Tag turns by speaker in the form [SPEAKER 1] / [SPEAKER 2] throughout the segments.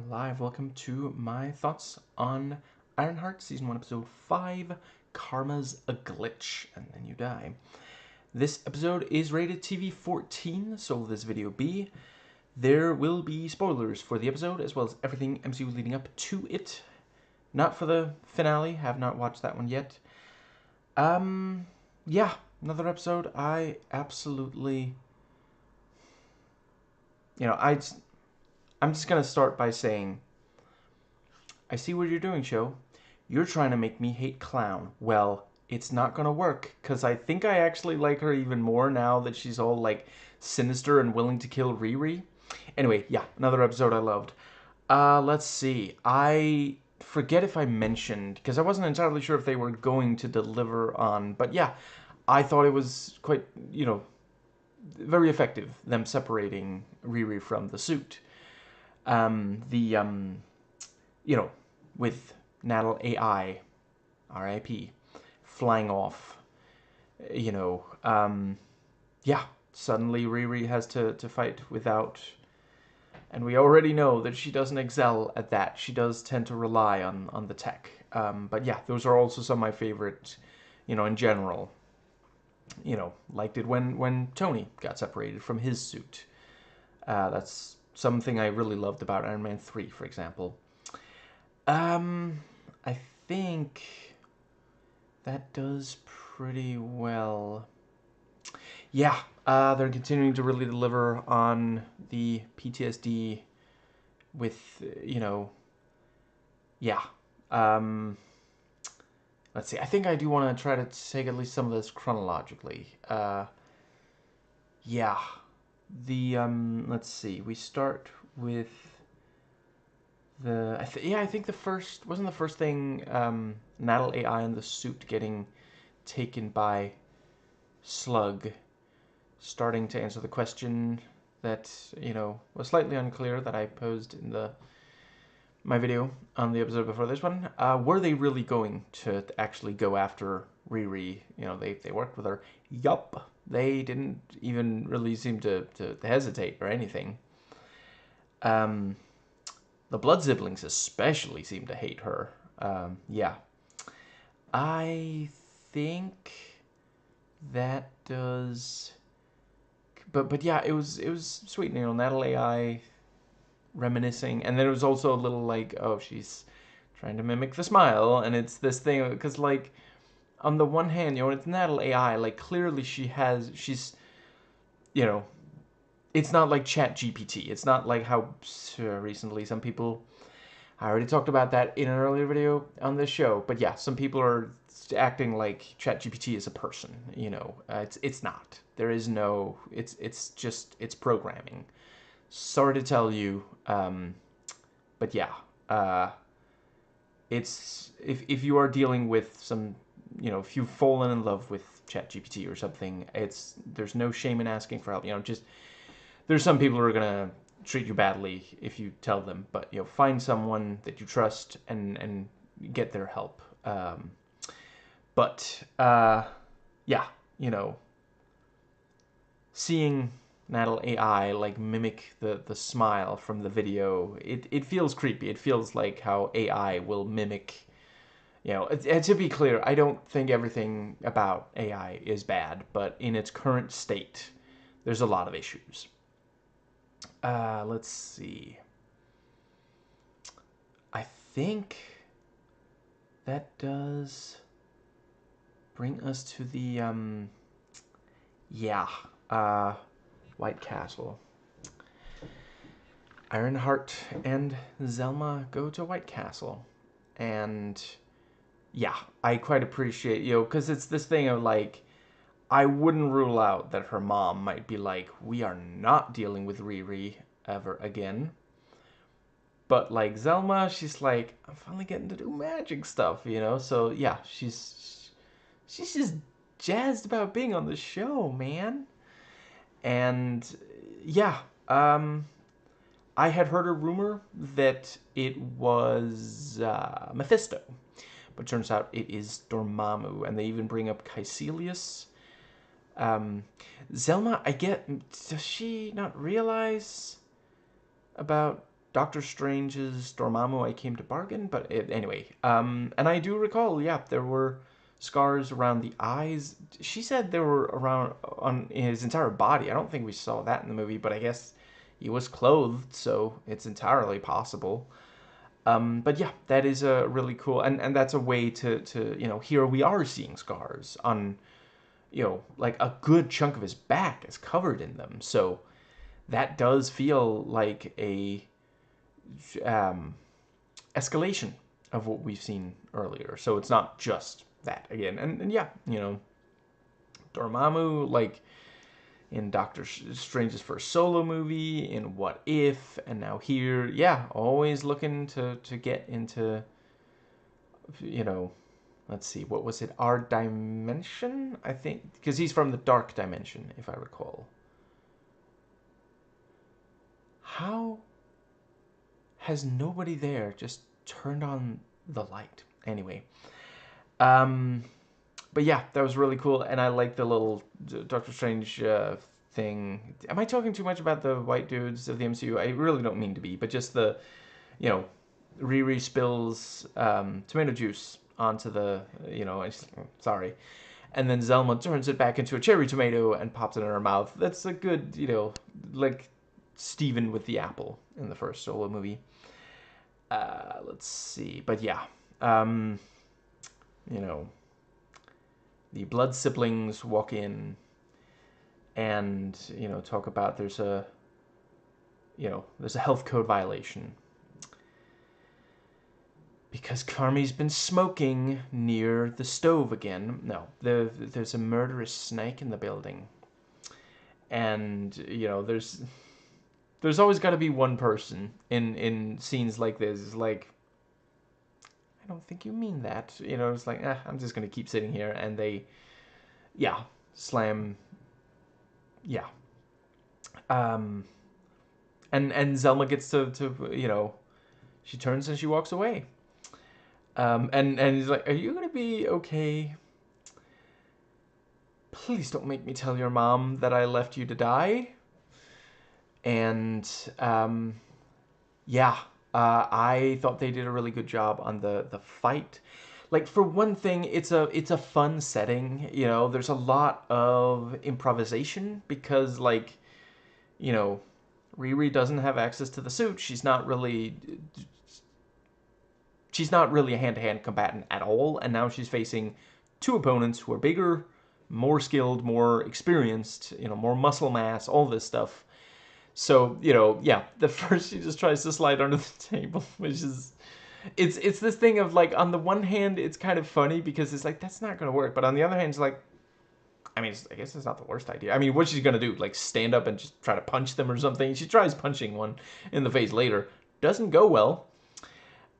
[SPEAKER 1] live. Welcome to my thoughts on Ironheart, Season 1, Episode 5, Karma's a Glitch, and then you die. This episode is rated TV 14, so will this video be. There will be spoilers for the episode, as well as everything MCU leading up to it. Not for the finale, have not watched that one yet. Yeah, another episode I absolutely... I'm just going to start by saying, I see what you're doing, show. You're trying to make me hate Clown. Well, it's not going to work, because I think I actually like her even more now that she's all, like, sinister and willing to kill Riri. Anyway, yeah, another episode I loved. Let's see. I forget if I mentioned, because I wasn't entirely sure if they were going to deliver on, but yeah, I thought it was quite, very effective, them separating Riri from the suit. With Natal AI, R.I.P., flying off, suddenly Riri has to fight without, and we already know that she doesn't excel at that. She does tend to rely on the tech. But yeah, those are also some of my favorite, in general. Liked it when Tony got separated from his suit. That's something I really loved about Iron Man 3, for example. I think that does pretty well. Yeah, they're continuing to really deliver on the PTSD with, yeah. Let's see, I think I do want to try to take at least some of this chronologically. Yeah. Let's see, we start with I think the first, wasn't the first thing, Natal AI and the suit getting taken by Slug, starting to answer the question that, was slightly unclear that I posed in my video on the episode before this one. Were they really going to actually go after Riri? They worked with her. Yup. They didn't even really seem to hesitate or anything. The blood siblings especially seem to hate her. Yeah. I think that does... But yeah, it was sweet, Natal AI reminiscing. And then it was also a little like, oh, she's trying to mimic the smile. And it's this thing, because, like, on the one hand, it's Natal AI. Like, clearly she's, it's not like ChatGPT. It's not like how recently some people... I already talked about that in an earlier video on this show. But yeah, some people are acting like ChatGPT is a person. It's not. There is no... It's just... It's programming. Sorry to tell you. But yeah. It's... If you are dealing with some... if you've fallen in love with ChatGPT or something, there's no shame in asking for help. Just... There's some people who are gonna treat you badly if you tell them, but find someone that you trust and get their help. Yeah, seeing Natal AI like mimic the smile from the video, it feels creepy. It feels like how AI will mimic. And to be clear, I don't think everything about AI is bad, but in its current state, there's a lot of issues. Let's see. I think that does bring us to the, White Castle. Ironheart and Zelma go to White Castle. And, yeah, I quite appreciate, because it's this thing of, like, I wouldn't rule out that her mom might be like, we are not dealing with Riri ever again. But, like, Zelma, she's like, I'm finally getting to do magic stuff, So, yeah, she's just jazzed about being on the show, man. And, yeah, I had heard a rumor that it was Mephisto. But turns out it is Dormammu. And they even bring up Caecilius. Zelma, does she not realize about Doctor Strange's Dormammu I came to bargain, but anyway. And I do recall, yeah, there were scars around the eyes. She said there were around on his entire body. I don't think we saw that in the movie, but I guess he was clothed, so it's entirely possible. But yeah, that is a really cool, and that's a way to here we are seeing scars on like a good chunk of his back is covered in them. So that does feel like a um, escalation of what we've seen earlier. So it's not just that again. And yeah, Dormammu, like in Doctor Strange's first solo movie, in What If, and now here, yeah, always looking to get into, you know, let's see, what was it? Our dimension, I think, because he's from the dark dimension, if I recall. How has nobody there just turned on the light? Anyway, um, but yeah, that was really cool, and I like the little Doctor Strange thing. Am I talking too much about the white dudes of the MCU? I really don't mean to be, but just the, you know, Riri spills tomato juice onto the, sorry, and then Zelma turns it back into a cherry tomato and pops it in her mouth. That's a good, like Steven with the apple in the first solo movie. Let's see, but yeah, um, you know, the blood siblings walk in and talk about there's a health code violation because Carmi's been smoking near the stove again. No, there's a murderous snake in the building, and there's always got to be one person in scenes like this like, I don't think you mean that. It's like, I'm just gonna keep sitting here, and they, yeah, slam, yeah, um, and Zelma gets to she turns and she walks away. And he's like, "Are you gonna be okay? Please don't make me tell your mom that I left you to die." And yeah, I thought they did a really good job on the fight. Like, for one thing, it's a fun setting. There's a lot of improvisation because, like, you know, Riri doesn't have access to the suit. She's not really a hand-to-hand combatant at all, and now she's facing two opponents who are bigger, more skilled, more experienced, more muscle mass, all this stuff. So, yeah, the first she just tries to slide under the table, which is it's this thing of, like, on the one hand it's kind of funny because it's like that's not going to work, but on the other hand it's like, I mean, I guess it's not the worst idea. I mean, what's she gonna do? Like, stand up and just try to punch them or something? She tries punching one in the face later. Doesn't go well.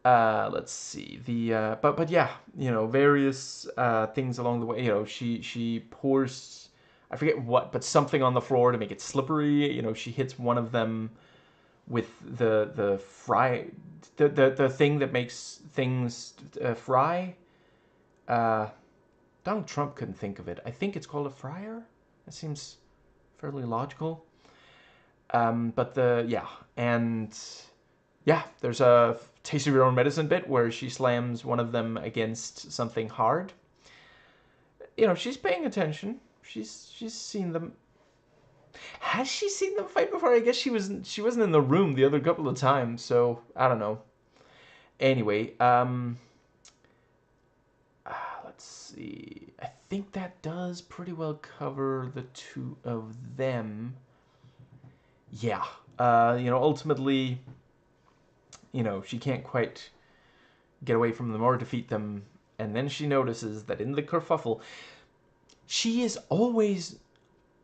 [SPEAKER 1] Let's see but yeah, various things along the way. She pours, I forget what, but something on the floor to make it slippery. She hits one of them with the fry, the thing that makes things fry. Donald Trump couldn't think of it. I think it's called a fryer. That seems fairly logical. But and yeah, there's a taste of your own medicine bit where she slams one of them against something hard. She's paying attention. She's seen them. Has she seen them fight before? I guess she wasn't in the room the other couple of times, so I don't know. Anyway, let's see. I think that does pretty well cover the two of them. Yeah. Ultimately, she can't quite get away from them or defeat them. And then she notices that in the kerfuffle, she is always...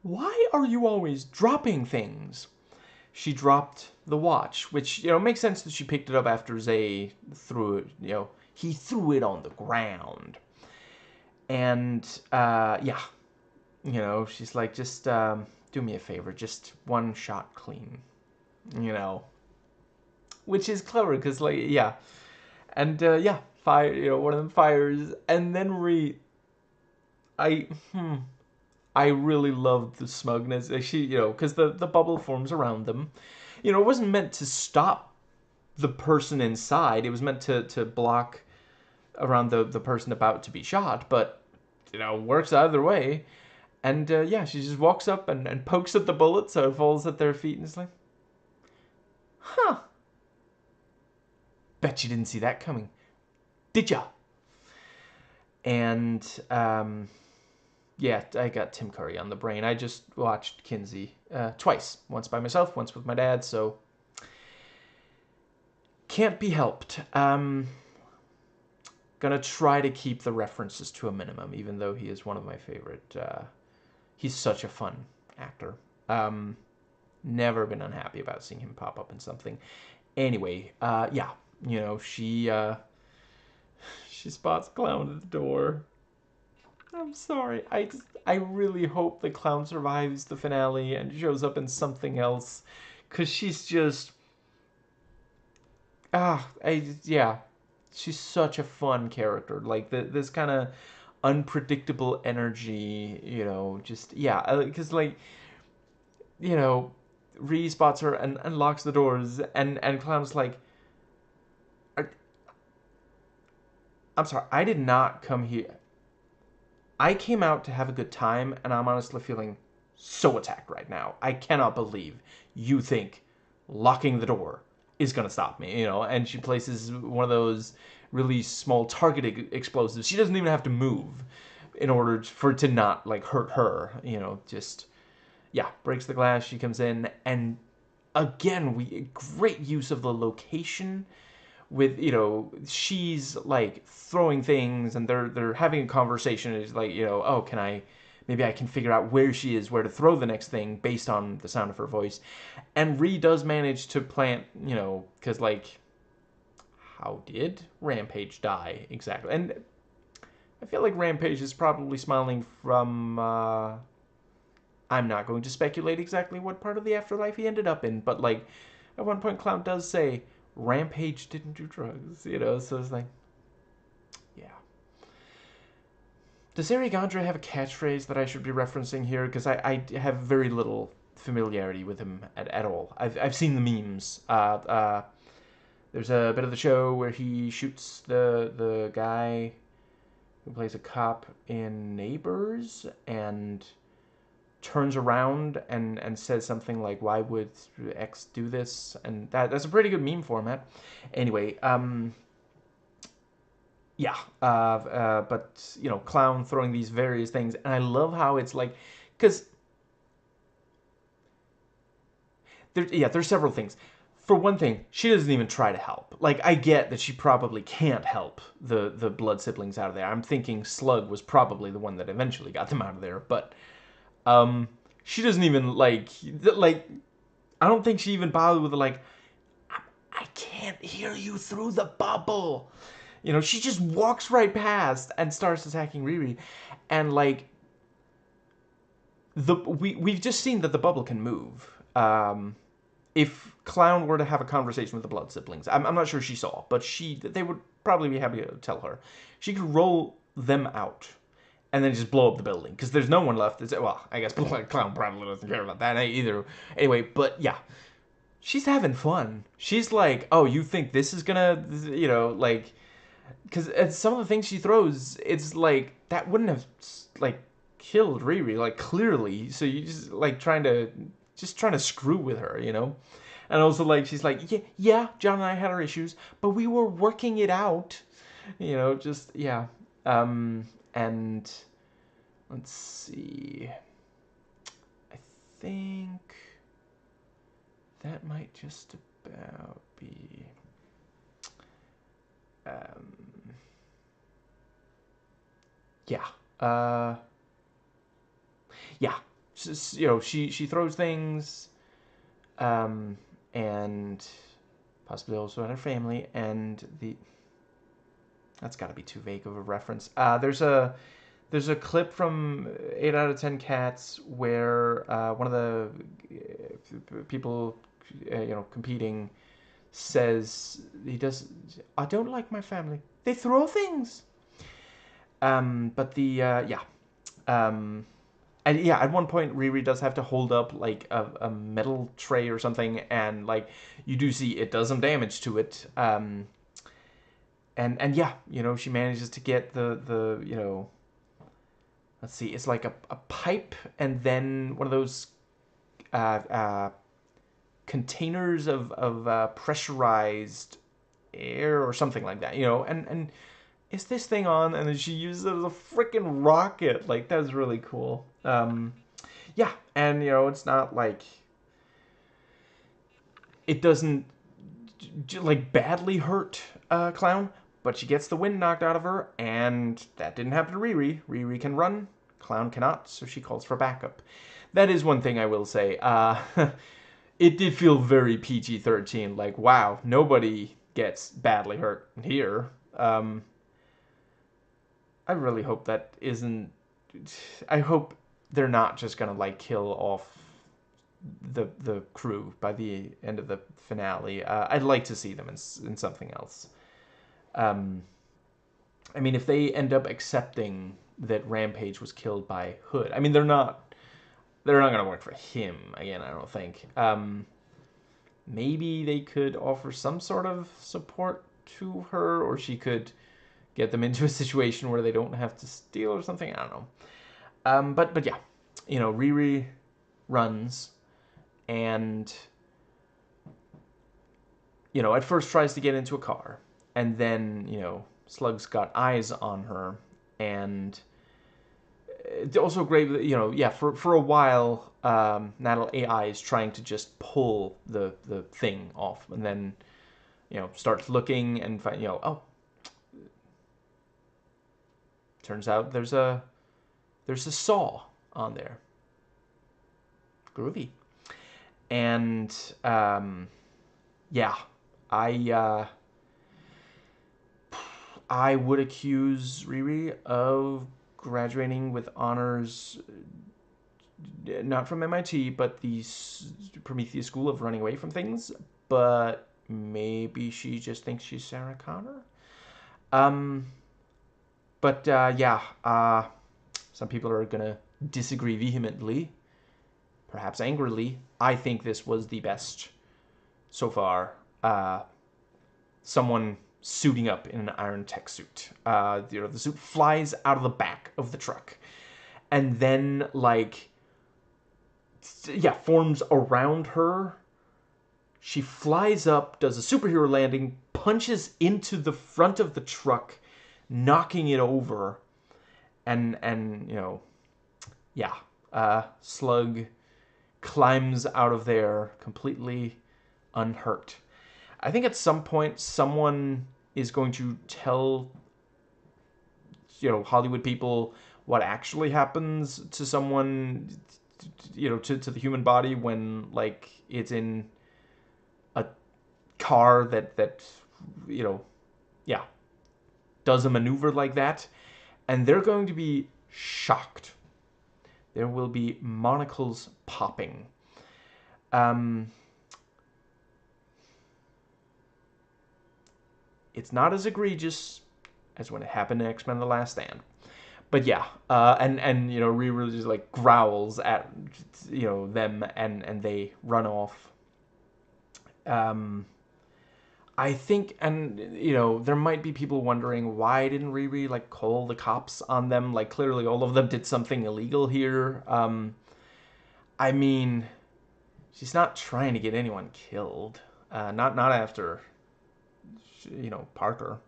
[SPEAKER 1] Why are you always dropping things? She dropped the watch, which, makes sense that she picked it up after Zay threw it, he threw it on the ground. And, yeah, she's like, just do me a favor, just one shot clean, which is clever because, like, yeah. And yeah, fire, one of them fires, and then I I really loved the smugness. She, because the bubble forms around them. It wasn't meant to stop the person inside. It was meant to block around the person about to be shot, but works either way. And yeah, she just walks up and pokes at the bullet so it falls at their feet, and it's like, huh, bet you didn't see that coming, did ya? And yeah, I got Tim Curry on the brain. I just watched Kinsey twice, once by myself, once with my dad, so can't be helped. Gonna try to keep the references to a minimum, even though he is one of my favorite. He's such a fun actor. Never been unhappy about seeing him pop up in something. Anyway, yeah, she spots Clown at the door. I'm sorry. I really hope the Clown survives the finale and shows up in something else, cause she's just yeah, she's such a fun character. Like this kind of unpredictable energy, just yeah, because like you know, Ree spots her and locks the doors, and Clown's like, I'm sorry, I did not come here. I came out to have a good time, and I'm honestly feeling so attacked right now. I cannot believe you think locking the door is gonna stop me, And she places one of those really small targeted explosives. She doesn't even have to move in order for it to not like hurt her, Just yeah, breaks the glass. She comes in, and again, we great use of the location with she's like throwing things and they're having a conversation. It's like oh, can I maybe I can figure out where she is, where to throw the next thing based on the sound of her voice. And Ree does manage to plant, because like how did Rampage die exactly? And I feel like Rampage is probably smiling from I'm not going to speculate exactly what part of the afterlife he ended up in, but like at one point Clown does say Rampage didn't do drugs, so it's like, yeah. Does Arigandra have a catchphrase that I should be referencing here? Because I have very little familiarity with him at all. I've seen the memes. There's a bit of the show where he shoots the guy who plays a cop in Neighbors and turns around and says something like, why would X do this? And that's a pretty good meme format. Anyway, yeah, but Clown throwing these various things, and I love how it's like, because there's several things. For one thing, she doesn't even try to help. Like, I get that she probably can't help the blood siblings out of there. I'm thinking Slug was probably the one that eventually got them out of there, but she doesn't even like I don't think she even bothered with like, I can't hear you through the bubble. She just walks right past and starts attacking Riri. And like we've just seen that the bubble can move. If Clown were to have a conversation with the blood siblings, I'm not sure she saw, but they would probably be happy to tell her. She could roll them out and then just blow up the building because there's no one left. Well, I guess Clown probably doesn't care about that either. Anyway, but yeah, she's having fun. She's like, oh, you think this is gonna, like, because some of the things she throws, it's like that wouldn't have like killed Riri, like clearly. So you just like trying to screw with her, And also like she's like, yeah, John and I had our issues, but we were working it out, Just yeah. And let's see. I think that might just about be. Yeah. Yeah. She throws things, and possibly also at her family, and that's got to be too vague of a reference. There's a clip from 8 out of 10 Cats where one of the people, competing says I don't like my family. They throw things. But the yeah. And yeah, at one point Riri does have to hold up like a metal tray or something, and like you do see it does some damage to it. And yeah, she manages to get the let's see, it's like a pipe and then one of those uh, uh, containers of pressurized air or something like that, and is this thing on, and then she uses it as a freaking rocket. Like, that's really cool. Yeah, and it's not like it doesn't like badly hurt Clown, but she gets the wind knocked out of her, and that didn't happen to Riri. Riri can run, Clown cannot, so she calls for backup. That is one thing I will say. It did feel very PG-13. Like, wow, nobody gets badly hurt here. I really hope that isn't. I hope they're not just gonna like kill off the crew by the end of the finale. I'd like to see them in something else. Um, I mean, if they end up accepting that Rampage was killed by Hood, I mean, they're not gonna work for him again. I don't think. Maybe they could offer some sort of support to her, or she could get them into a situation where they don't have to steal or something. I don't know. But yeah, Riri runs and at first tries to get into a car, and then Slug's got eyes on her, and it's also great that yeah, for a while Natal AI is trying to just pull the thing off, and then starts looking and find oh, turns out there's a saw on there. Groovy. And yeah, I I would accuse Riri of graduating with honors, not from MIT, but the Prometheus School of Running Away from Things. But maybe she just thinks she's Sarah Connor. Um, but yeah, some people are gonna disagree vehemently, perhaps angrily. I think this was the best so far. Someone suiting up in an iron tech suit. The suit flies out of the back of the truck, and then like, yeah, forms around her. She flies up, does a superhero landing, punches into the front of the truck, knocking it over, and yeah, Slug climbs out of there completely unhurt. I think at some point someone is going to tell Hollywood people what actually happens to someone, to the human body when like it's in a car that yeah, does a maneuver like that, and they're going to be shocked. There will be monocles popping. Um, it's not as egregious as when it happened in X-Men: The Last Stand. But yeah, and Riri just like growls at them, and they run off. I think, and there might be people wondering why didn't Riri like call the cops on them? Like clearly all of them did something illegal here. I mean, she's not trying to get anyone killed. Not after Parker.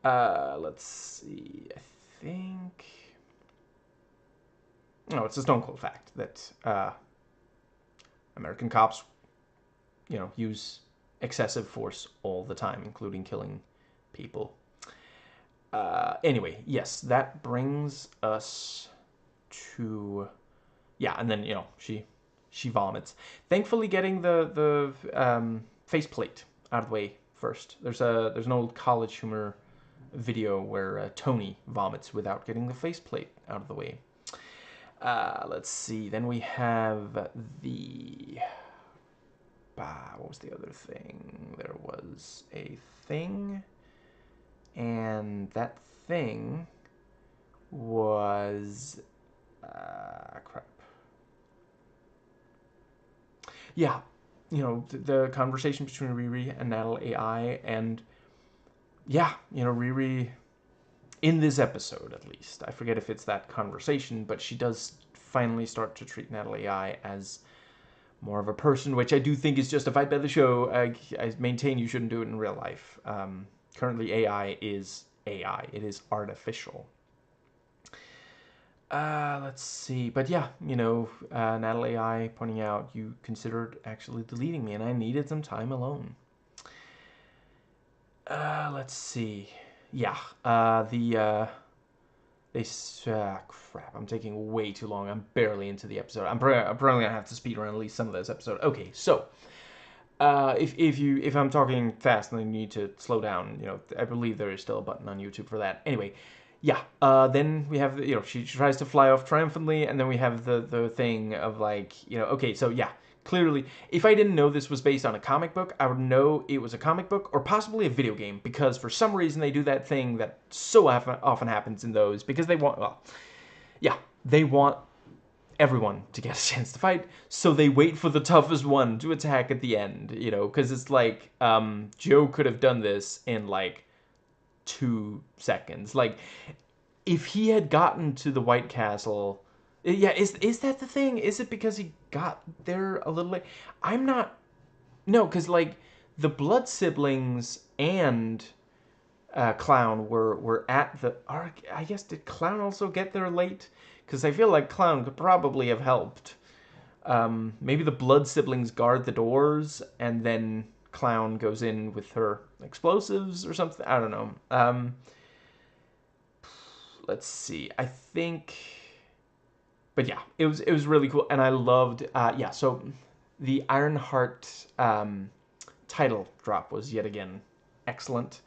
[SPEAKER 1] Let's see. I think. No, it's a stone cold fact that American cops, use excessive force all the time, including killing people. Anyway, yes, that brings us to yeah, and then she vomits. Thankfully, getting the faceplate out of the way first. There's an old College Humor video where Tony vomits without getting the faceplate out of the way. Let's see. Then we have the. What was the other thing? There was a thing, and that thing was Crap. Yeah, the conversation between Riri and Natalie AI, and yeah, Riri in this episode at least. I forget if it's that conversation, but she does finally start to treat Natalie AI as more of a person, which I do think is justified by the show. I maintain you shouldn't do it in real life. Currently, AI is AI. It is artificial. Let's see. But yeah, Natalie AI pointing out you considered actually deleting me, and I needed some time alone. Let's see. Yeah, they crap. I'm taking way too long. I'm barely into the episode. I'm probably gonna have to speed around at least some of this episode. Okay, so if I'm talking fast, then you need to slow down. I believe there is still a button on YouTube for that. Anyway, yeah. Then we have she tries to fly off triumphantly, and then we have the thing of like okay, so yeah. Clearly, if I didn't know this was based on a comic book, I would know it was a comic book or possibly a video game, because for some reason they do that thing that so often happens in those, because they want, well, yeah, they want everyone to get a chance to fight, so they wait for the toughest one to attack at the end, because it's like, Joe could have done this in like 2 seconds. Like, if he had gotten to the White Castle, yeah, is that the thing? Is it because he got there a little late? I'm not. No, because like the blood siblings and Clown were at the arc. I guess, did Clown also get there late? Because I feel like Clown could probably have helped. Maybe the blood siblings guard the doors, and then Clown goes in with her explosives or something. I don't know. Let's see. I think, but yeah, it was really cool, and I loved. Yeah, so the Ironheart title drop was yet again excellent.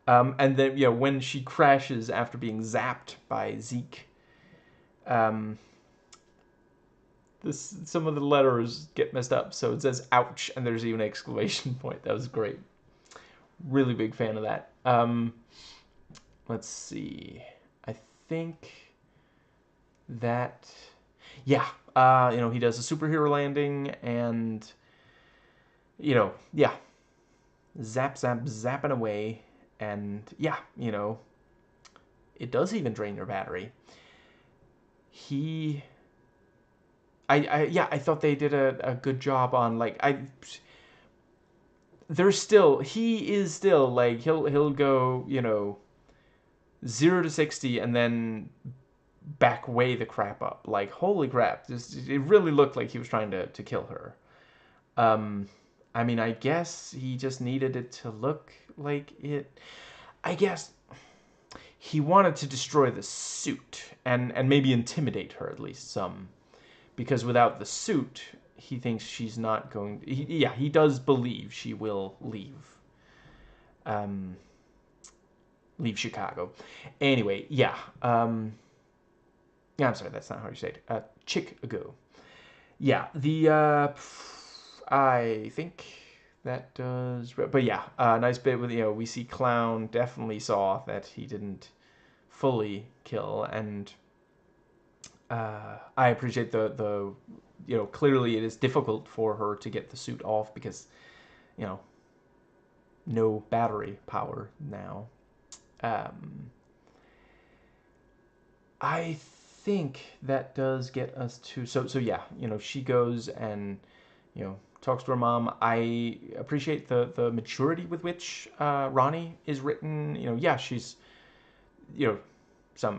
[SPEAKER 1] And then when she crashes after being zapped by Zeke, some of the letters get messed up, so it says "ouch" and there's even an exclamation point. That was great. Really big fan of that. Let's see. I think that, yeah, he does a superhero landing, and yeah, zap zap zapping away, and yeah, it does even drain their battery. He I thought they did a good job on, like, he is still like, he'll go 0 to 60 and then back way the crap up. Like, holy crap, it really looked like he was trying to kill her. I mean, I guess he just needed it to look like it. I guess he wanted to destroy the suit and maybe intimidate her at least some, because without the suit, he thinks she's not going. He does believe she will leave Chicago. Anyway, yeah. Yeah, I'm sorry, that's not how you say it. Chicago. Yeah, I think that does. But yeah, nice bit with, we see Clown definitely saw that he didn't fully kill, and I appreciate the clearly it is difficult for her to get the suit off because no battery power now. I think that does get us to, so yeah, she goes and talks to her mom. I appreciate the maturity with which Ronnie is written. Yeah, she's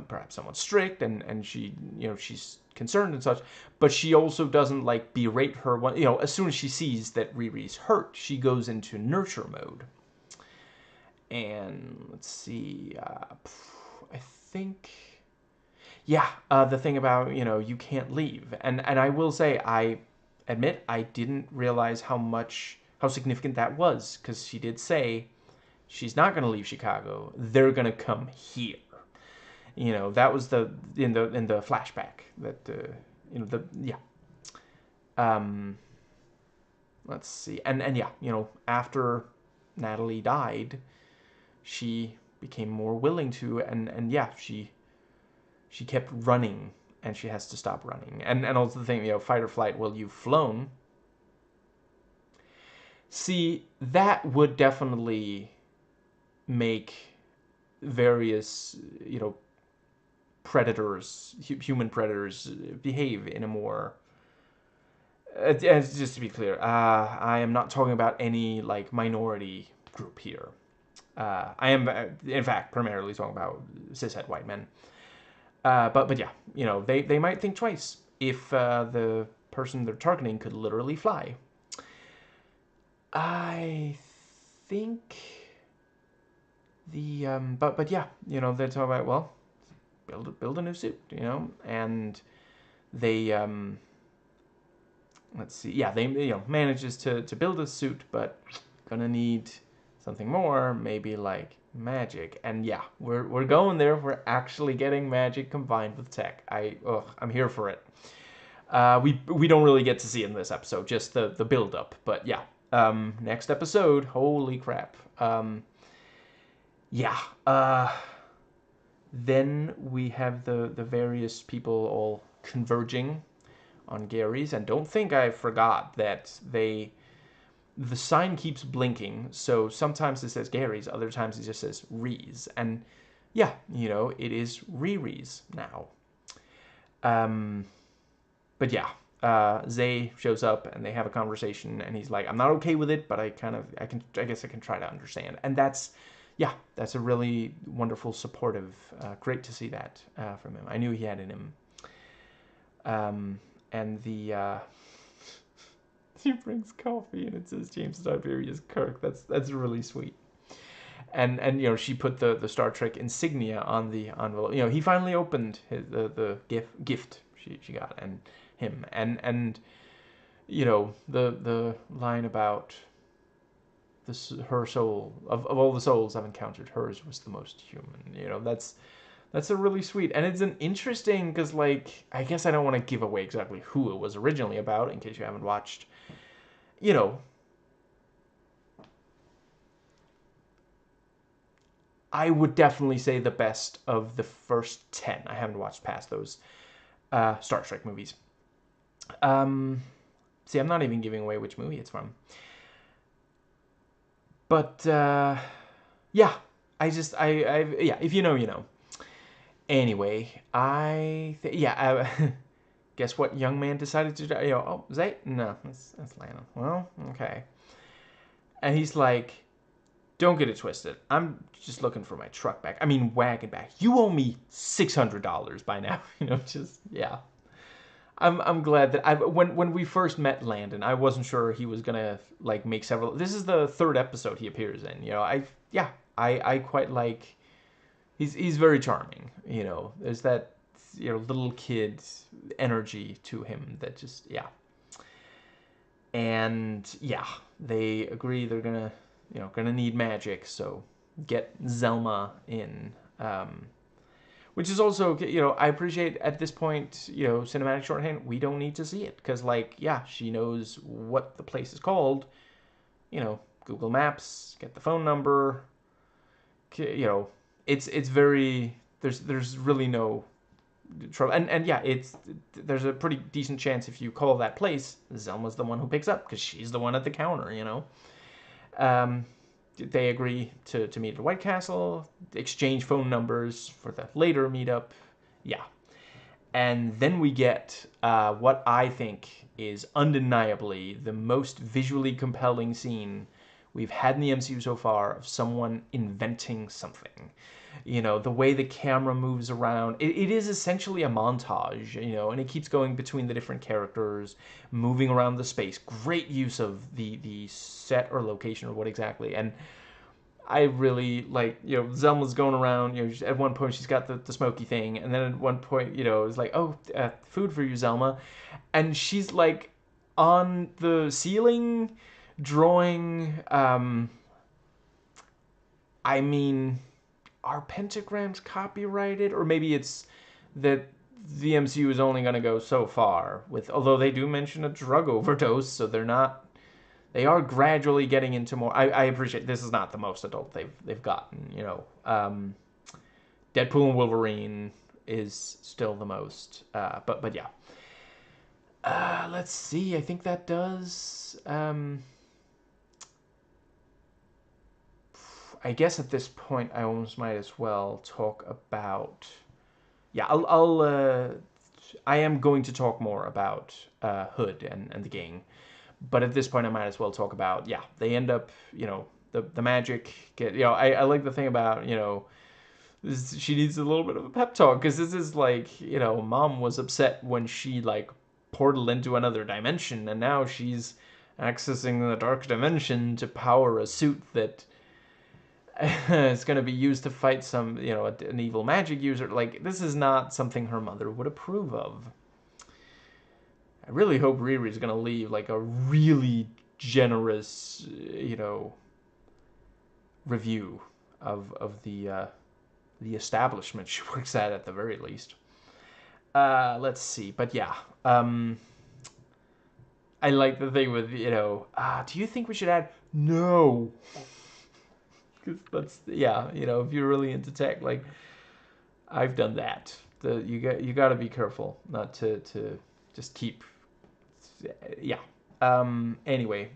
[SPEAKER 1] perhaps somewhat strict, and she she's concerned and such, but she also doesn't like berate her when, as soon as she sees that Riri's hurt, she goes into nurture mode. And let's see, I think, yeah, the thing about you can't leave, and I will say, I admit I didn't realize how significant that was, because she did say she's not going to leave Chicago, they're going to come here. That was in the flashback that yeah. Let's see, and yeah, after Natalie died, she became more willing to, and yeah, she kept running and she has to stop running. And also the thing, fight or flight. Well, you've flown. See, that would definitely make various, predators, human predators, behave in a more. Just to be clear, I am not talking about any like minority group here. I am, in fact, primarily talking about cishet white men. But yeah, they might think twice if the person they're targeting could literally fly. I think but yeah, they're talking about, well, build a new suit, and they let's see, yeah, they manages to build a suit, but gonna need something more, maybe like magic. And yeah, we're going there. We're actually getting magic combined with tech. I'm here for it. We don't really get to see it in this episode, just the build up. But yeah, next episode, holy crap. Yeah. Then we have the various people all converging on Gary's, and don't think I forgot that the sign keeps blinking, so sometimes it says Gary's, other times it just says Ree's, and yeah, it is Riri's now. But yeah, Zay shows up and they have a conversation, and he's like, "I'm not okay with it, but I guess I can try to understand." And that's a really wonderful, supportive, great to see that from him. I knew he had it in him. And he brings coffee and it says James Tiberius Kirk. That's really sweet. And she put the Star Trek insignia on the envelope. He finally opened the gift she got and him and the line about her soul of all the souls I've encountered, hers was the most human. That's a really sweet, and it's an interesting, because like, I guess I don't want to give away exactly who it was originally about in case you haven't watched. I would definitely say the best of the first 10. I haven't watched past those Star Trek movies. See, I'm not even giving away which movie it's from. But yeah, if you know, you know. Anyway, guess what young man decided to do? Oh, Zay? No, that's Lana. Well, okay. And he's like, don't get it twisted. I'm just looking for my truck back. I mean, wagon back. You owe me $600 by now. Just, yeah. I'm glad that when we first met Landon, I wasn't sure he was gonna like make several. This is the third episode he appears in. I quite like. He's very charming. There's that little kid energy to him that just, yeah. And yeah, they agree they're gonna need magic, so get Zelma in. Which is also, I appreciate at this point, cinematic shorthand, we don't need to see it. Because, like, yeah, she knows what the place is called. Google Maps, get the phone number. It's very, there's really no trouble. And yeah, there's a pretty decent chance if you call that place, Zelma's the one who picks up. Because she's the one at the counter, They agree to meet at White Castle, exchange phone numbers for the later meetup. Yeah. And then we get what I think is undeniably the most visually compelling scene we've had in the MCU so far of someone inventing something. The way the camera moves around. It is essentially a montage, and it keeps going between the different characters, moving around the space. Great use of the set or location or what exactly. And I really like, Zelma's going around, at one point she's got the smoky thing. And then at one point, it's like, oh, food for you, Zelma. And she's like on the ceiling drawing, I mean, are pentagrams copyrighted? Or maybe it's that the MCU is only going to go so far with, although they do mention a drug overdose, so they are gradually getting into more. I appreciate this is not the most adult they've gotten. Deadpool and Wolverine, is still the most. But yeah. Let's see. I think that does. I guess at this point, I almost might as well talk about. Yeah, I am going to talk more about Hood and the gang, but at this point, I might as well talk about. Yeah, they end up. The magic. I like the thing about she needs a little bit of a pep talk because this is like mom was upset when she like portaled into another dimension, and now she's accessing the dark dimension to power a suit that is going to be used to fight some an evil magic user. Like, this is not something her mother would approve of. I really hope Riri's going to leave like a really generous review of the establishment she works at the very least. Let's see. But yeah. I like the thing with, do you think we should add? No. Because that's, yeah, if you're really into tech, like, I've done that. You got to be careful not to just keep, yeah. Anyway,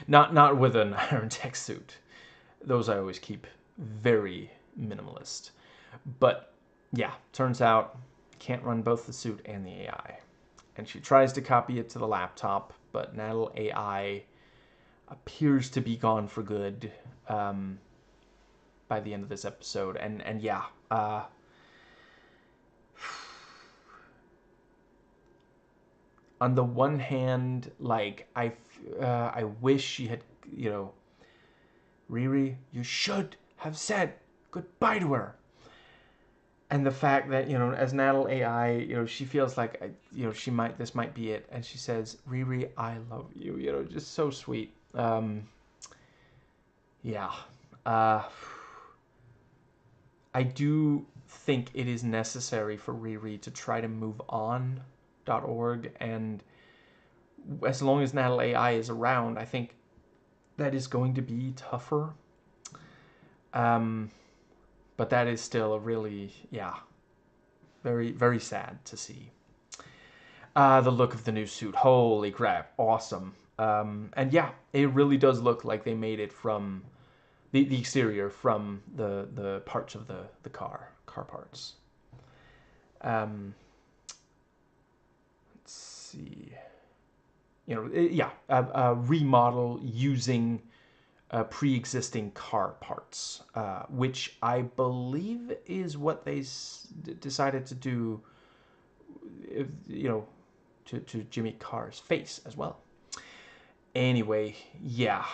[SPEAKER 1] not with an iron tech suit. Those I always keep very minimalist. But yeah, turns out can't run both the suit and the AI. And she tries to copy it to the laptop, but Natal AI appears to be gone for good by the end of this episode. And yeah, on the one hand, like I wish she had, Riri, you should have said goodbye to her. And the fact that as Natal AI, she feels like this might be it, and she says, "Riri, I love you." Just so sweet. Yeah. I do think it is necessary for Riri to try to move on.org, and as long as Natal AI is around, I think that is going to be tougher. But that is still a really, very, very sad to see. The look of the new suit, holy crap, awesome. And yeah, it really does look like they made it from the exterior from the parts of the car parts. Let's see. A remodel using pre-existing car parts, which I believe is what they decided to do, to Jimmy Carr's face as well. Anyway, yeah.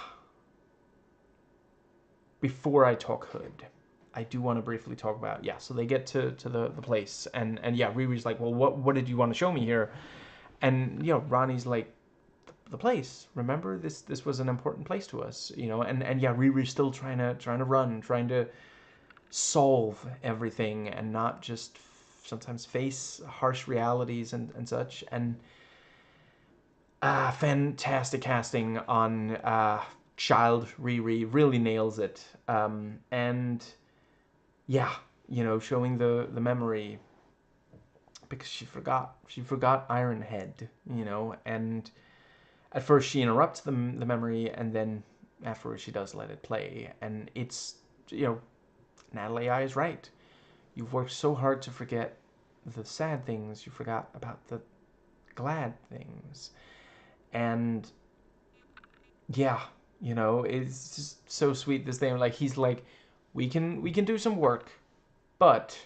[SPEAKER 1] Before I talk Hood, I do want to briefly talk about, so they get to the place, and yeah, Riri's like, well, what did you want to show me here? And Ronnie's like, the place. Remember, this was an important place to us, and yeah, Riri's still trying to run, trying to solve everything, and not just sometimes face harsh realities and such. And fantastic casting on child Riri, really nails it. And yeah, showing the memory, because she forgot Ironhead, and at first she interrupts the memory, and then afterwards she does let it play. And it's, Natalie I is right. You've worked so hard to forget the sad things, you forgot about the glad things. And yeah, it's just so sweet, this thing. Like, he's like, we can do some work, but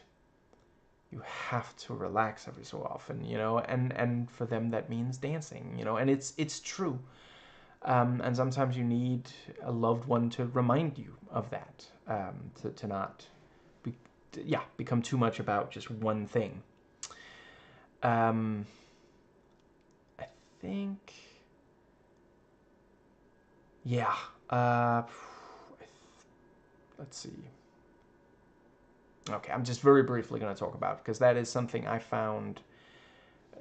[SPEAKER 1] you have to relax every so often, and for them that means dancing, and it's true. And sometimes you need a loved one to remind you of that, to not become too much about just one thing. I think, yeah. Let's see. Okay, I'm just very briefly going to talk about, because that is something I found,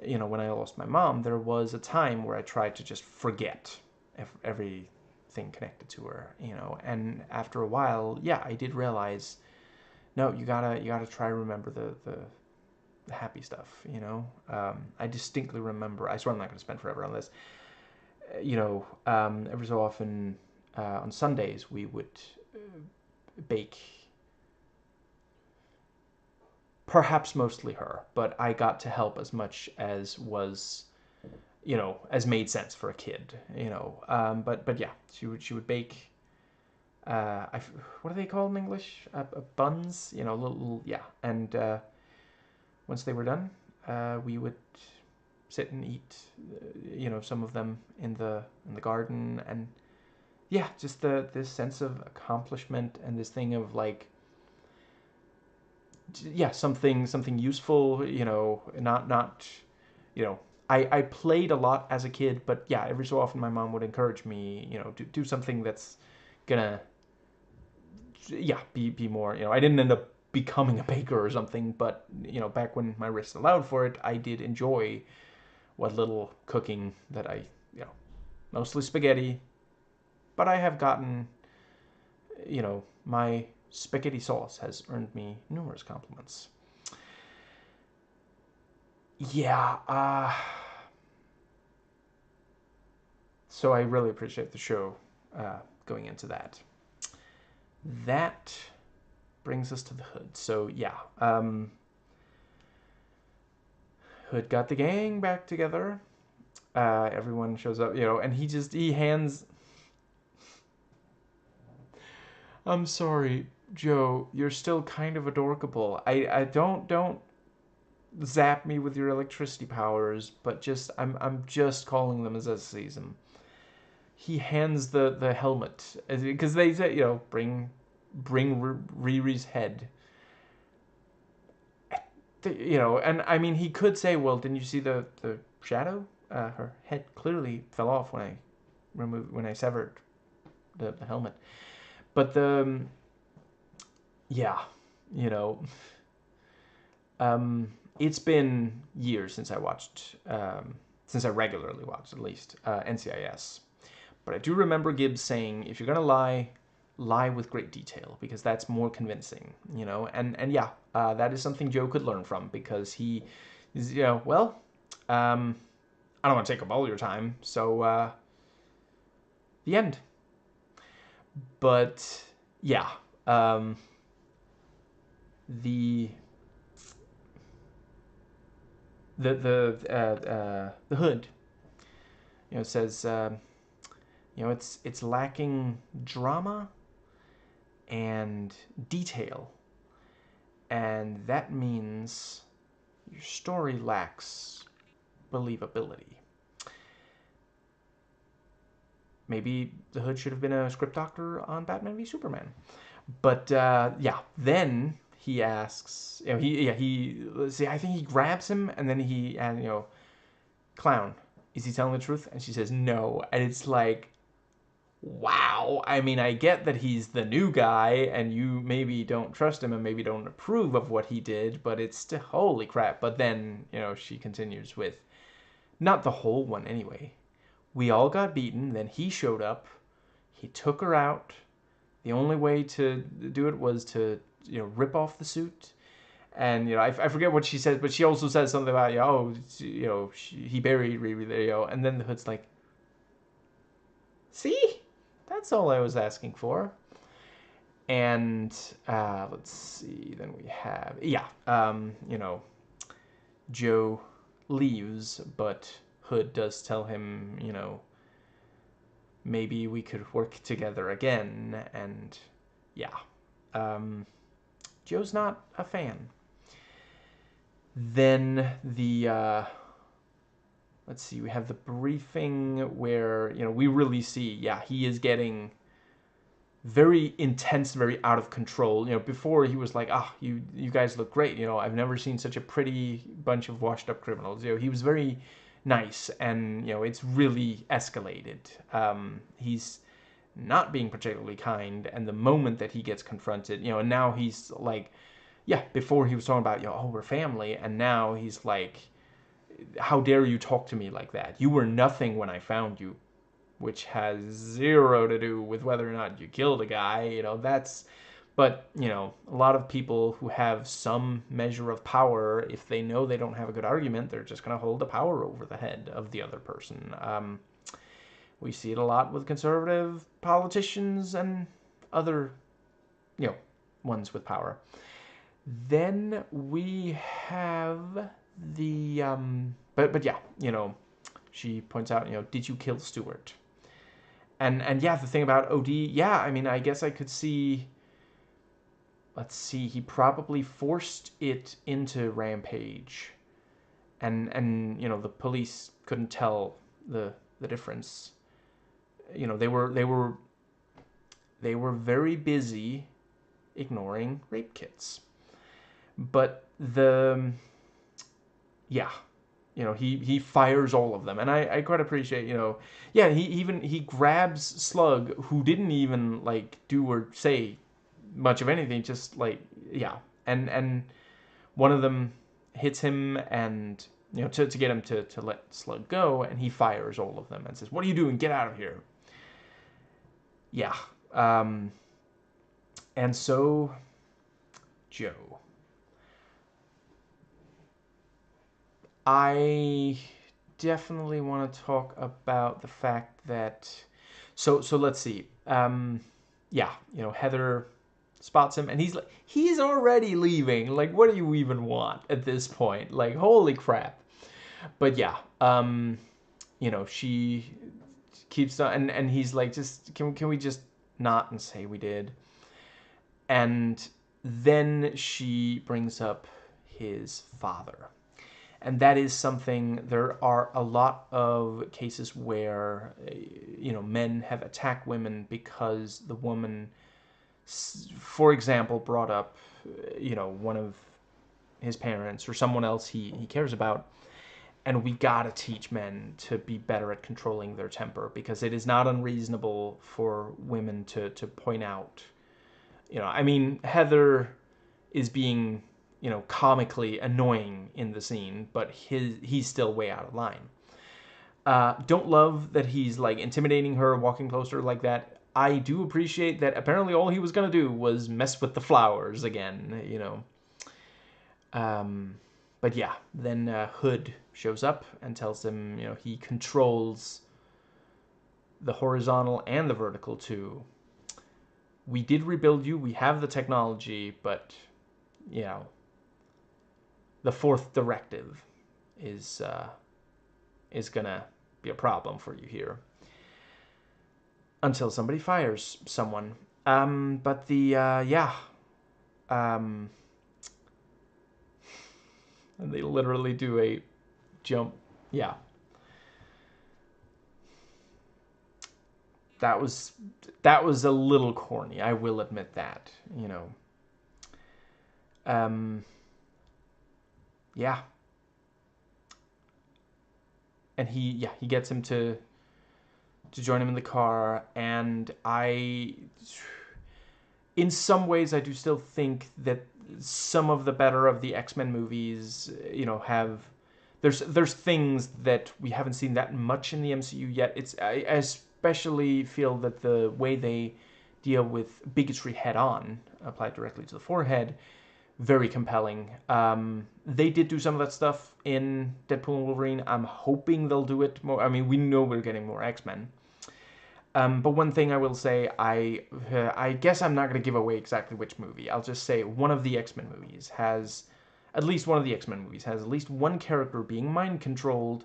[SPEAKER 1] when I lost my mom, there was a time where I tried to just forget everything connected to her, and after a while, I did realize no, you gotta try to remember the happy stuff. I distinctly remember. I swear I'm not gonna spend forever on this. Every so often on Sundays we would bake. Perhaps mostly her, but I got to help as much as was, as made sense for a kid. But yeah, she would bake. What are they called in English? Buns. Yeah. And once they were done, we would sit and eat. Some of them in the garden, and yeah, just this sense of accomplishment and this thing of like, yeah, something useful. Not. I played a lot as a kid, but yeah, every so often my mom would encourage me, do something that's gonna, yeah, be more. I didn't end up becoming a baker or something, but back when my wrist allowed for it, I did enjoy what little cooking that I, mostly spaghetti, but I have gotten, my spaghetti sauce has earned me numerous compliments. Yeah, so I really appreciate the show going into that. That brings us to the Hood. So yeah, Hood got the gang back together. Everyone shows up, and he hands. I'm sorry, Joe. You're still kind of adorkable. I don't zap me with your electricity powers, but just I'm just calling them as I see them. He hands the helmet because they say, bring Riri's head. And I mean, he could say, well, didn't you see the shadow? Her head clearly fell off when I severed the helmet. But yeah, you know, it's been years since I regularly watched at least NCIS. But I do remember Gibbs saying, if you're gonna lie with great detail because that's more convincing, and yeah, that is something Joe could learn from because he is, well, I don't want to take up all your time, so the end. But yeah, the the hood, says, it's lacking drama and detail, and that means your story lacks believability. Maybe the Hood should have been a script doctor on Batman v Superman. But yeah, then he asks, he see, I think he grabs him and then clown, is he telling the truth? And she says no, and it's like, wow. I mean, I get that he's the new guy and you maybe don't trust him and maybe don't approve of what he did, but it's still, holy crap. But then, she continues with, not the whole one anyway. We all got beaten, then he showed up, he took her out. The only way to do it was to, rip off the suit. And, I forget what she says, but she also says something about, he buried Riri, and then the Hood's like, see? That's all I was asking for. And let's see, then we have, Joe leaves, but Hood does tell him, maybe we could work together again. And yeah, Joe's not a fan. Then let's see, we have the briefing where, we really see, he is getting very intense, very out of control. Before he was like, you guys look great. I've never seen such a pretty bunch of washed up criminals. He was very nice, and it's really escalated. He's not being particularly kind, and the moment that he gets confronted, and now he's like, before he was talking about, we're family, and now he's like, how dare you talk to me like that? You were nothing when I found you, which has zero to do with whether or not you killed a guy. That's But, a lot of people who have some measure of power, if they know they don't have a good argument, they're just going to hold the power over the head of the other person. We see it a lot with conservative politicians and other, you know, ones with power. Then we have the, but yeah, she points out, did you kill Stewart? And yeah, the thing about OD, yeah, I mean, I guess I could see, let's see, he probably forced it into Rampage, and the police couldn't tell the difference. They were very busy ignoring rape kits. But yeah, he fires all of them, and I quite appreciate, yeah, he grabs Slug, who didn't even like do or say much of anything, just like, yeah, and one of them hits him, and to get him to let Slug go, and he fires all of them and says, "What are you doing? Get out of here!" Yeah, and so Joe, I definitely want to talk about the fact that, so let's see, yeah, Heather spots him, and he's already leaving. Like, what do you even want at this point? Like, holy crap. But yeah, she keeps on, and he's like, just can we just not and say we did? And then she brings up his father. And that is something, there are a lot of cases where, men have attacked women because the woman, for example, brought up, one of his parents or someone else he cares about. And we gotta teach men to be better at controlling their temper, because it is not unreasonable for women to point out, I mean, Heather is being, comically annoying in the scene, but he's still way out of line. Don't love that he's like intimidating her, walking closer like that. I do appreciate that apparently all he was gonna do was mess with the flowers again. But yeah, then Hood shows up and tells him, he controls the horizontal and the vertical too. We did rebuild you. We have the technology, but the fourth directive is gonna be a problem for you here until somebody fires someone. But yeah, and they literally do a jump. Yeah, that was a little corny. I will admit that. Yeah, and he gets him to join him in the car, and in some ways I do still think that some of the better of the X-Men movies, have, there's things that we haven't seen that much in the MCU yet. I especially feel that the way they deal with bigotry head on, applied directly to the forehead, very compelling. They did do some of that stuff in Deadpool and Wolverine. I'm hoping they'll do it more. I mean, we know we're getting more X-Men. But one thing I will say, I guess I'm not going to give away exactly which movie. I'll just say one of the X-Men movies has, at least one of the X-Men movies has at least one character being mind controlled,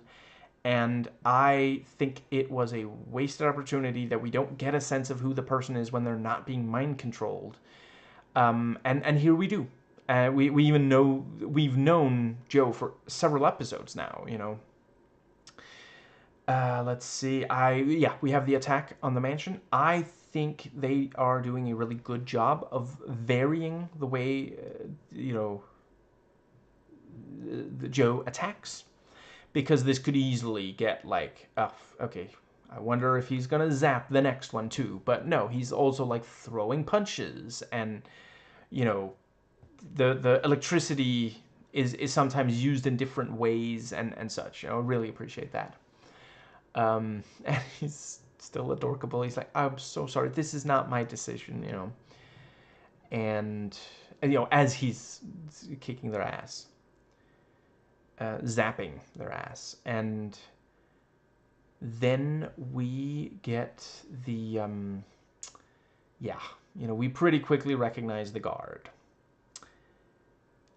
[SPEAKER 1] and I think it was a wasted opportunity that we don't get a sense of who the person is when they're not being mind controlled. And here we do. We even know, we've known Joe for several episodes now. Let's see. We have the attack on the mansion. I think they are doing a really good job of varying the way, the Joe attacks, because this could easily get like, oh, okay, I wonder if he's gonna zap the next one too. But no, he's also like throwing punches, and the electricity is sometimes used in different ways and such. I really appreciate that. And he's still adorable. He's like, I'm so sorry. This is not my decision. and as he's kicking their ass, zapping their ass, and then we get the we pretty quickly recognize the guard.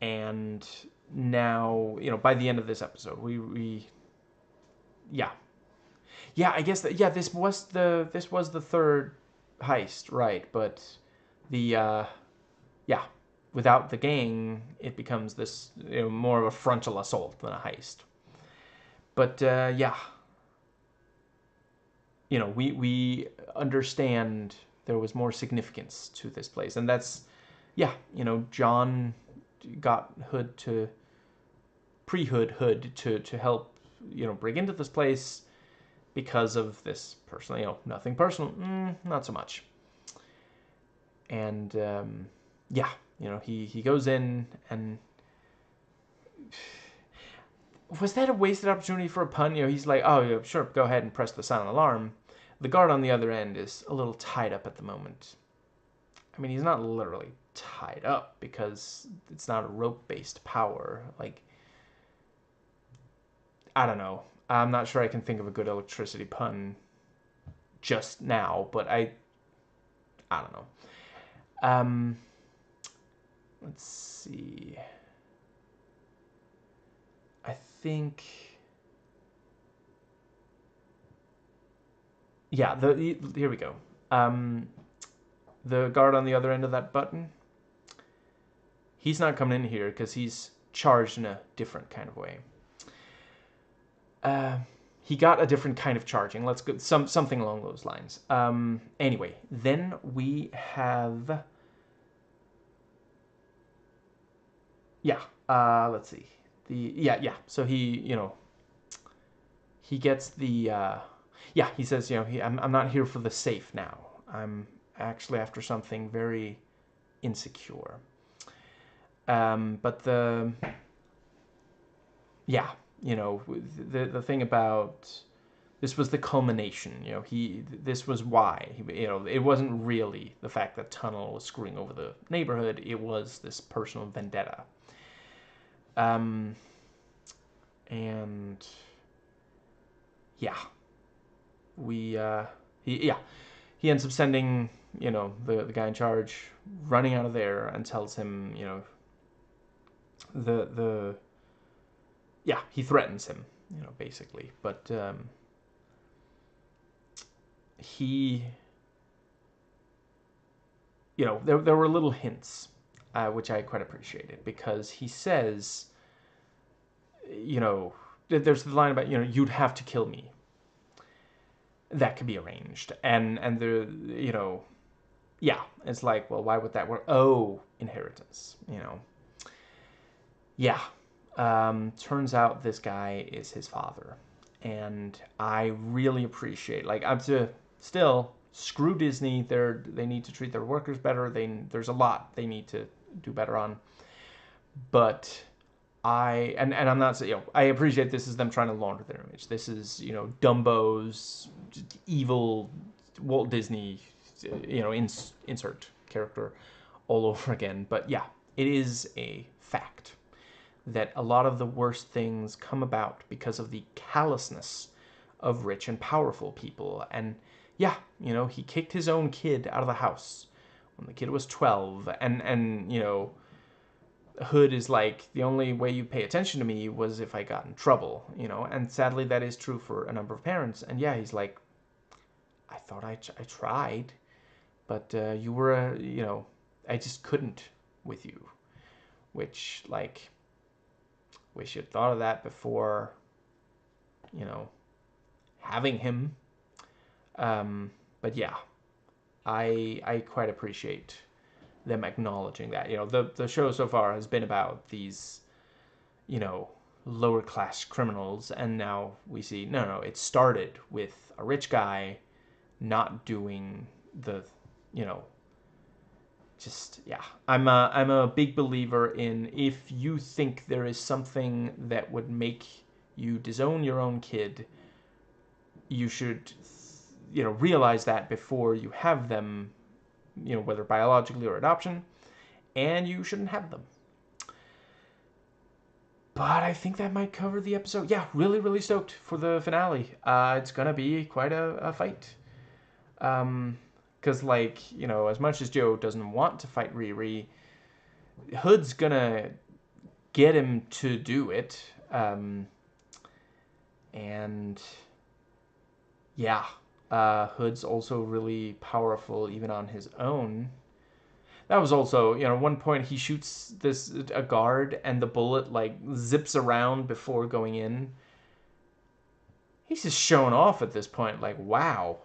[SPEAKER 1] And now, by the end of this episode, we yeah. Yeah, I guess that this was the third heist, right? But the yeah, without the gang, it becomes this more of a frontal assault than a heist. But yeah, we understand there was more significance to this place, and that's John got Hood to Hood to help break into this place because of this personal, nothing personal, not so much. And yeah, he goes in, and was that a wasted opportunity for a pun? He's like, oh yeah, sure, go ahead and press the silent alarm. The guard on the other end is a little tied up at the moment. I mean, he's not literally tied up because it's not a rope-based power. Like, I don't know. I'm not sure I can think of a good electricity pun just now, but I don't know. Let's see. I think. Yeah. Here we go. The guard on the other end of that button. He's not coming in here because he's charged in a different kind of way. He got a different kind of charging. Let's go something along those lines. Anyway, then we have. Yeah. Let's see. So he he gets the he says I'm not here for the safe now. I'm actually after something very insecure. But the the thing about this was the culmination. This was why. It wasn't really the fact that Tunnel was screwing over the neighborhood. It was this personal vendetta. And yeah, he ends up sending the guy in charge running out of there and tells him he threatens him basically, but he there were little hints which I quite appreciated, because he says there's the line about you'd have to kill me. That could be arranged, and the it's like, well, why would that work? Oh, inheritance. Turns out this guy is his father, and I really appreciate, like, still screw Disney. They need to treat their workers better. There's a lot they need to do better on, but and I'm not saying, I appreciate this is them trying to launder their image. This is Dumbo's evil Walt Disney insert character all over again. But yeah, it is a fact that a lot of the worst things come about because of the callousness of rich and powerful people. And yeah, he kicked his own kid out of the house when the kid was 12, and Hood is like, the only way you pay attention to me was if I got in trouble, and sadly that is true for a number of parents. And yeah, he's like, I thought I tried, but you were I just couldn't with you, which, like, wish you'd thought of that before having him. But yeah, I quite appreciate them acknowledging that. The show so far has been about these lower class criminals, and now we see no, it started with a rich guy not doing the I'm a big believer in, if you think there is something that would make you disown your own kid, you should realize that before you have them, whether biologically or adoption. and you shouldn't have them. But I think that might cover the episode. Yeah, really, really stoked for the finale. It's gonna be quite a fight. Because, like, you know, as much as Joe doesn't want to fight Riri, Hood's gonna get him to do it. And yeah, Hood's also really powerful even on his own. That was also, you know, one point he shoots a guard and the bullet like zips around before going in. He's just showing off at this point. Like, wow,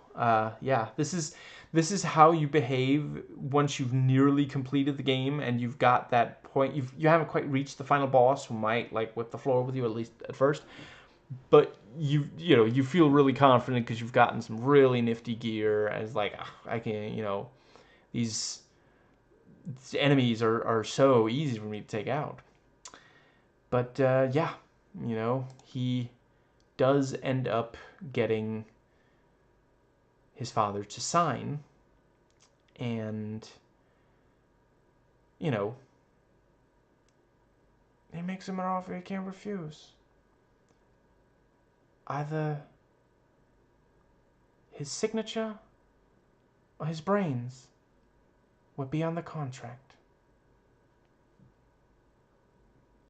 [SPEAKER 1] yeah, this is how you behave once you've nearly completed the game and you've got that point. You haven't quite reached the final boss who might like whip the floor with you, at least at first, but you feel really confident because you've gotten some really nifty gear. As like, I can, these enemies are so easy for me to take out. But yeah, he does end up getting his father to sign, and you know he makes him an offer he can't refuse. Either his signature or his brains would be on the contract.